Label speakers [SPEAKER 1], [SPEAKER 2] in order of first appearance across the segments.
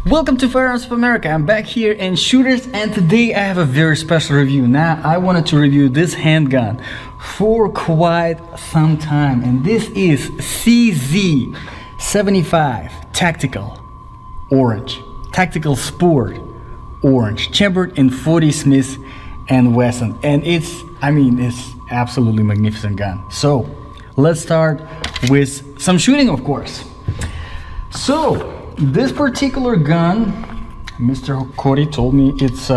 [SPEAKER 1] Welcome to Firearms of America. I'm back here in shooters, and today I have a very special review. Now I wanted to review this handgun for quite some time, and this is CZ75 Tactical Orange, Tactical Sport Orange, chambered in 40 Smith & Wesson, and it's absolutely magnificent gun. So let's start with some shooting, of course. So this particular gun, Mr. Cody told me it's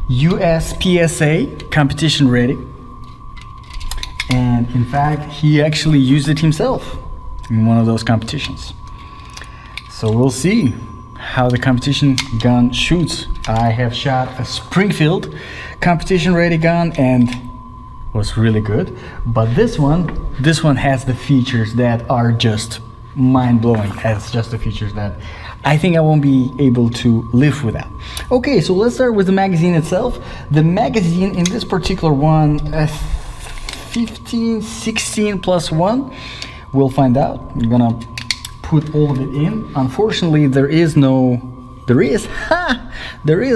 [SPEAKER 1] USPSA competition ready, and in fact he actually used it himself in one of those competitions. So we'll see how the competition gun shoots. I have shot a Springfield competition ready gun and was really good, but this one has the features that are just mind-blowing. Has just the features that I think I won't be able to live without. Okay, so let's start with the magazine itself. The magazine in this particular one, 15, 16 plus 1, we'll find out. I'm gonna put all of it in. Unfortunately, there is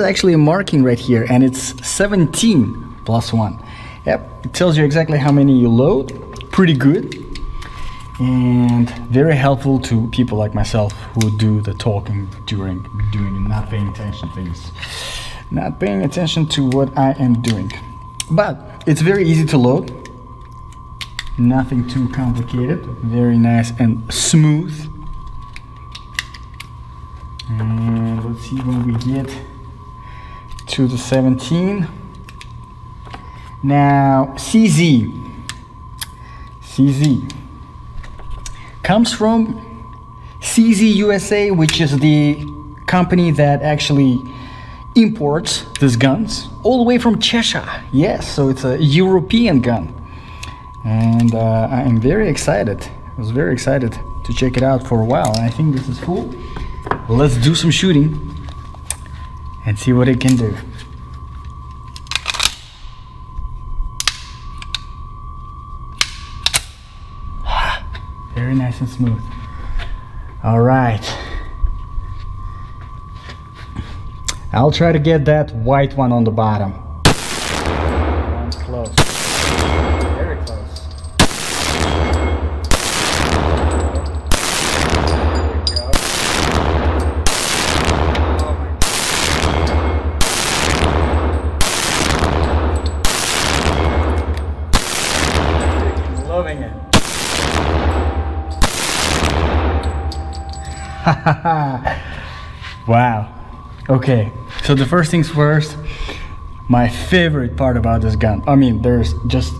[SPEAKER 1] actually a marking right here, and it's 17 plus 1. Yep, it tells you exactly how many you load. Pretty good, and very helpful to people like myself who do the talking during doing and not paying attention to what I am doing. But it's very easy to load, nothing too complicated, very nice and smooth. And let's see when we get to the 17. Now CZ comes from CZ USA, which is the company that actually imports these guns all the way from Cheshire. Yes, so it's a European gun, and I am very excited. I was very excited to check it out for a while, and I think this is cool. Let's do some shooting and see what it can do. Very nice and smooth. All right, I'll try to get that white one on the bottom. Close, very close. There we go. Oh my God. Loving it. Wow. Okay, so the first things first, my favorite part about this gun, there's just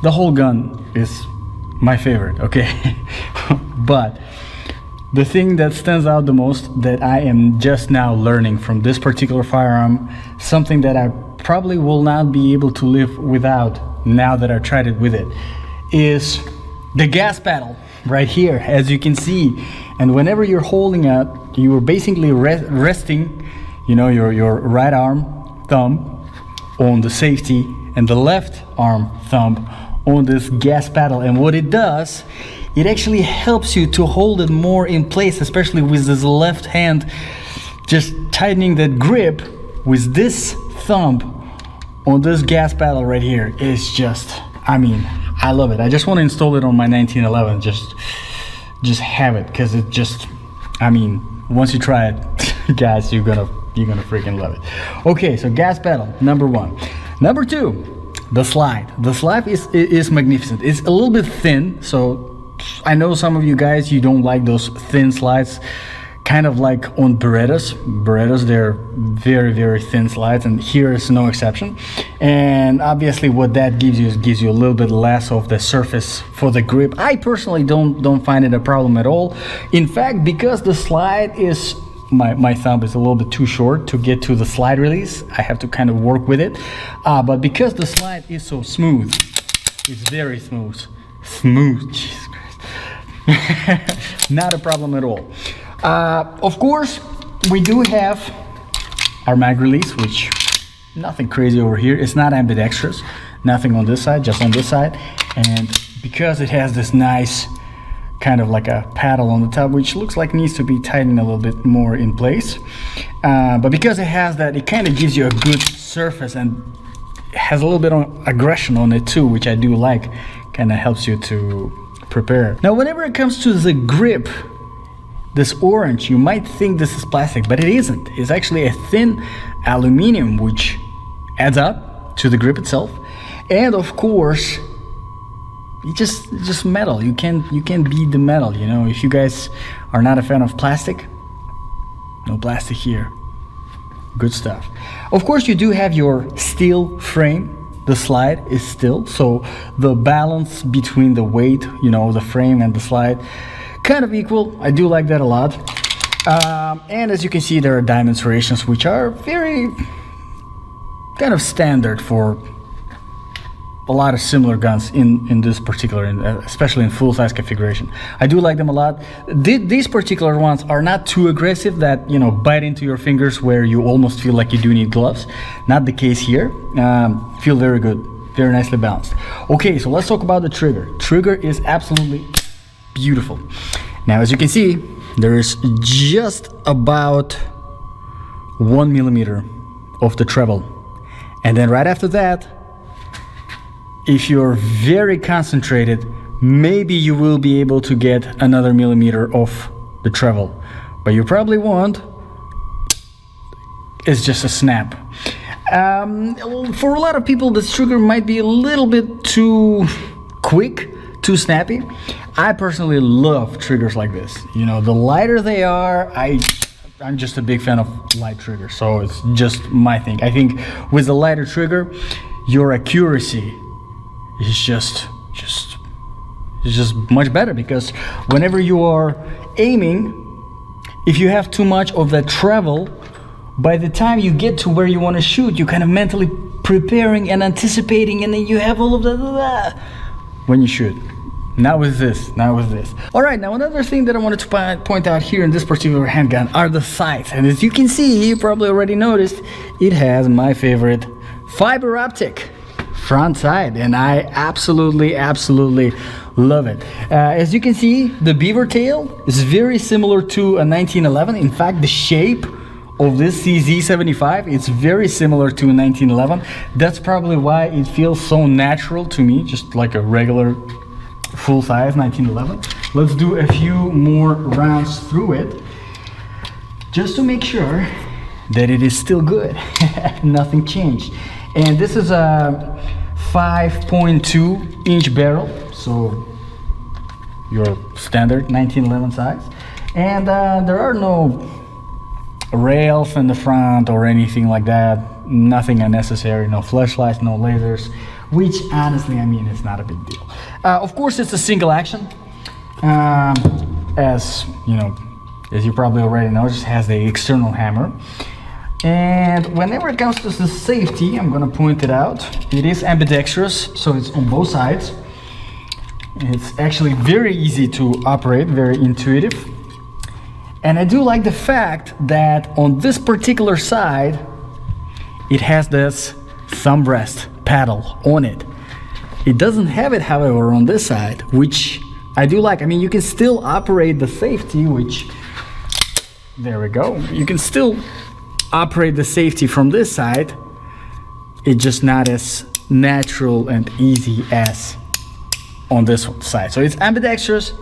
[SPEAKER 1] the whole gun is my favorite, okay? But the thing that stands out the most, that I am just now learning from this particular firearm, something that I probably will not be able to live without now that I've tried it with it, is the gas pedal right here, as you can see. And whenever you're holding it, you are basically resting, your right arm thumb on the safety and the left arm thumb on this gas pedal. And what it does, it actually helps you to hold it more in place, especially with this left hand. Just tightening that grip with this thumb on this gas pedal right here is just, I love it. I just want to install it on my 1911, just have it, because it just, once you try it, guys, you're gonna freaking love it. Okay, so gas pedal, number one. Number two, the slide. The slide is magnificent. It's a little bit thin, so I know some of you guys, you don't like those thin slides, kind of like on Berettas. They're very, very thin slides, and here is no exception. And obviously what that gives you a little bit less of the surface for the grip. I personally don't find it a problem at all. In fact, because the slide is, my thumb is a little bit too short to get to the slide release, I have to kind of work with it. But because the slide is so smooth, it's very smooth, Jesus Christ. Not a problem at all. Of course, we do have our mag release, which nothing crazy over here. It's not ambidextrous, nothing on this side, just on this side. And because it has this nice kind of like a paddle on the top, which looks like needs to be tightened a little bit more in place. But because it has that, it kind of gives you a good surface and has a little bit of aggression on it too, which I do like. Kind of helps you to prepare. Now, whenever it comes to the grip, this orange, you might think this is plastic, but it isn't. It's actually a thin aluminum, which adds up to the grip itself. And of course, it's just metal. You can't beat the metal, you know. If you guys are not a fan of plastic, no plastic here. Good stuff. Of course, you do have your steel frame. The slide is steel, so the balance between the weight, you know, the frame and the slide, kind of equal. I do like that a lot. And as you can see, there are diamond serrations, which are very kind of standard for a lot of similar guns in this particular, especially in full-size configuration. I do like them a lot. These particular ones are not too aggressive that, you know, bite into your fingers where you almost feel like you do need gloves. Not the case here. Feel very good, very nicely balanced. Okay, so let's talk about the trigger. Trigger is absolutely beautiful. Now, as you can see, there is just about 1 millimeter of the treble, and then right after that, if you're very concentrated, maybe you will be able to get another millimeter of the treble, but you probably won't. It's just a snap. For a lot of people, this trigger might be a little bit too quick, too snappy. I personally love triggers like this. You know, the lighter they are, I'm just a big fan of light triggers, so it's just my thing. I think with the lighter trigger, your accuracy is just much better, because whenever you are aiming, if you have too much of that travel, by the time you get to where you want to shoot, you're kind of mentally preparing and anticipating, and then you have all of that when you shoot. Not with this. All right, now another thing that I wanted to point out here in this particular handgun are the sights. And as you can see, you probably already noticed, it has my favorite fiber optic front sight, and I absolutely love it. As you can see, the beaver tail is very similar to a 1911. In fact, the shape of this CZ75, it's very similar to a 1911. That's probably why it feels so natural to me, just like a regular full-size 1911. Let's do a few more rounds through it, just to make sure that it is still good. Nothing changed. And this is a 5.2 inch barrel, so your standard 1911 size. And there are no rails in the front or anything like that. Nothing unnecessary, no flashlights, no lasers, which honestly, I mean, it's not a big deal. Of course, it's a single action. As you know, as you probably already know, it just has the external hammer. And whenever it comes to the safety, I'm gonna point it out. It is ambidextrous, so it's on both sides. It's actually very easy to operate, very intuitive. And I do like the fact that on this particular side, it has this thumb rest paddle on it. It doesn't have it, however, on this side, which I do like. I mean, you can still operate the safety, which, there we go. You can still operate the safety from this side. It's just not as natural and easy as on this side. So it's ambidextrous,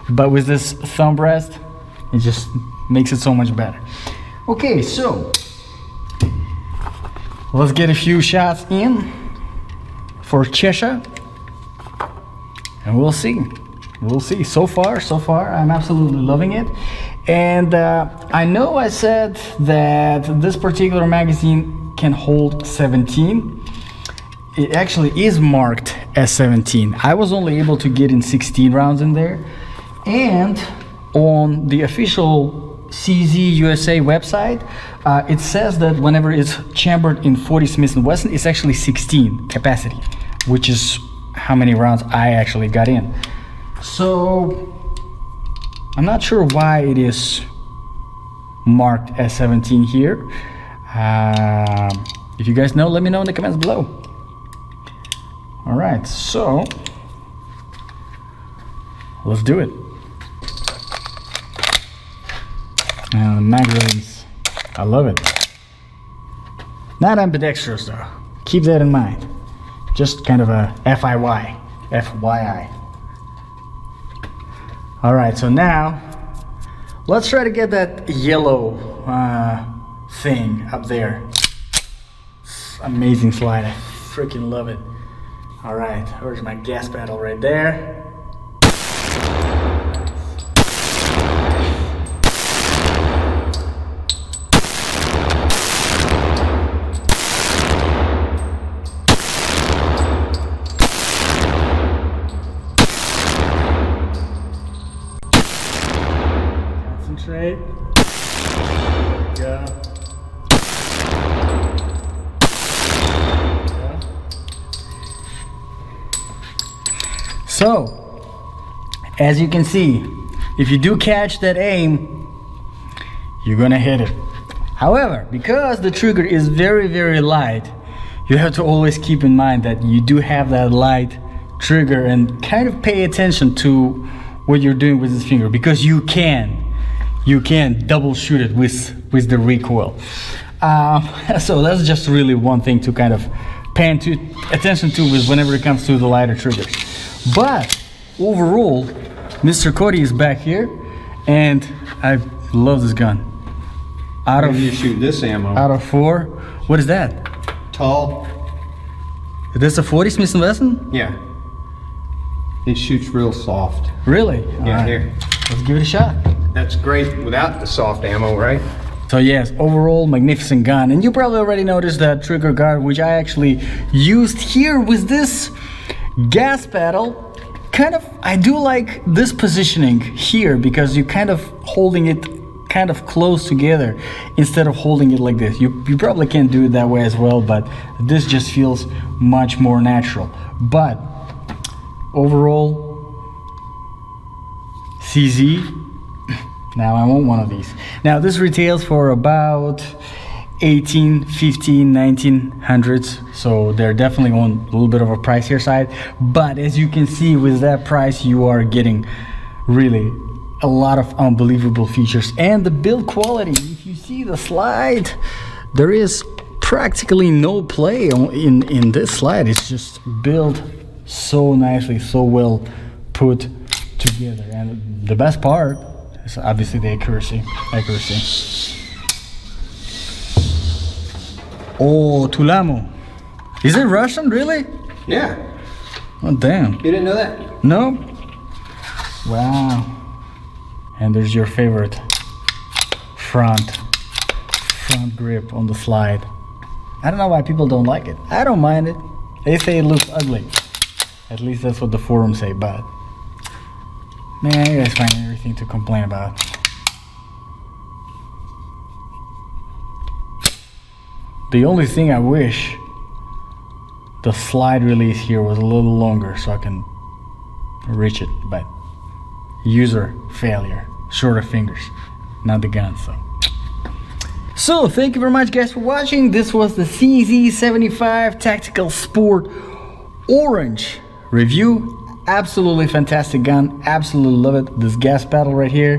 [SPEAKER 1] but with this thumb rest, it just makes it so much better. Okay, so let's get a few shots in for Cheshire, and we'll see. So far, I'm absolutely loving it. And I know I said that this particular magazine can hold 17. It actually is marked as 17. I was only able to get in 16 rounds in there. And on the official CZ USA website, it says that whenever it's chambered in 40 Smith & Wesson, it's actually 16 capacity, which is how many rounds I actually got in. So I'm not sure why it is marked as 17 here. If you guys know, let me know in the comments below. All right, so let's do it. mag release. I love it. Not ambidextrous though. Keep that in mind. Just kind of a FYI. All right, so now let's try to get that yellow thing up there. Amazing slide. I freaking love it. All right, where's my gas pedal? Right there. Concentrate. There we go. So, as you can see, if you do catch that aim, you're gonna hit it. However, because the trigger is very, very light, you have to always keep in mind that you do have that light trigger and kind of pay attention to what you're doing with this finger, because you can double shoot it with the recoil. So that's just really one thing to kind of pay attention to with whenever it comes to the lighter triggers. But overall, Mr. Cody is back here, and I love this gun. Out of
[SPEAKER 2] you shoot this ammo.
[SPEAKER 1] Out of 4, what is that?
[SPEAKER 2] Tall.
[SPEAKER 1] Is this a 40 Smith & Wesson?
[SPEAKER 2] Yeah. It shoots real soft.
[SPEAKER 1] Really?
[SPEAKER 2] Yeah. Here.
[SPEAKER 1] Let's give it a shot.
[SPEAKER 2] That's great without the soft ammo, right?
[SPEAKER 1] So yes, overall magnificent gun, and you probably already noticed that trigger guard, which I actually used here with this gas pedal. Kind of, I do like this positioning here because you're kind of holding it kind of close together instead of holding it like this. You probably can't do it that way as well, but this just feels much more natural. But overall, CZ. Now I want one of these. Now this retails for about 18, 15, 1900s, so they're definitely on a little bit of a pricier side, but as you can see, with that price you are getting really a lot of unbelievable features. And the build quality, if you see the slide, there is practically no play in this slide. It's just built so nicely, so well put together, and the best part is obviously the accuracy. Oh, Tulamo. Is it Russian, really?
[SPEAKER 2] Yeah.
[SPEAKER 1] Oh, damn.
[SPEAKER 2] You didn't know that?
[SPEAKER 1] No? Wow. And there's your favorite front grip on the slide. I don't know why people don't like it. I don't mind it. They say it looks ugly. At least that's what the forums say, but man, you guys find everything to complain about. The only thing I wish, the slide release here was a little longer so I can reach it, but user failure, shorter fingers, not the gun. So thank you very much guys for watching. This was the CZ75 Tactical Sport Orange review. Absolutely fantastic gun, absolutely love it. This gas pedal right here,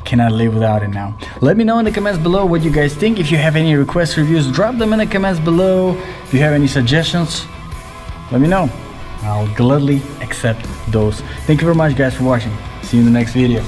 [SPEAKER 1] cannot live without it now. Let me know in the comments below what you guys think. If you have any request reviews, drop them in the comments below. If you have any suggestions, let me know. I'll gladly accept those. Thank you very much guys for watching. See you in the next video.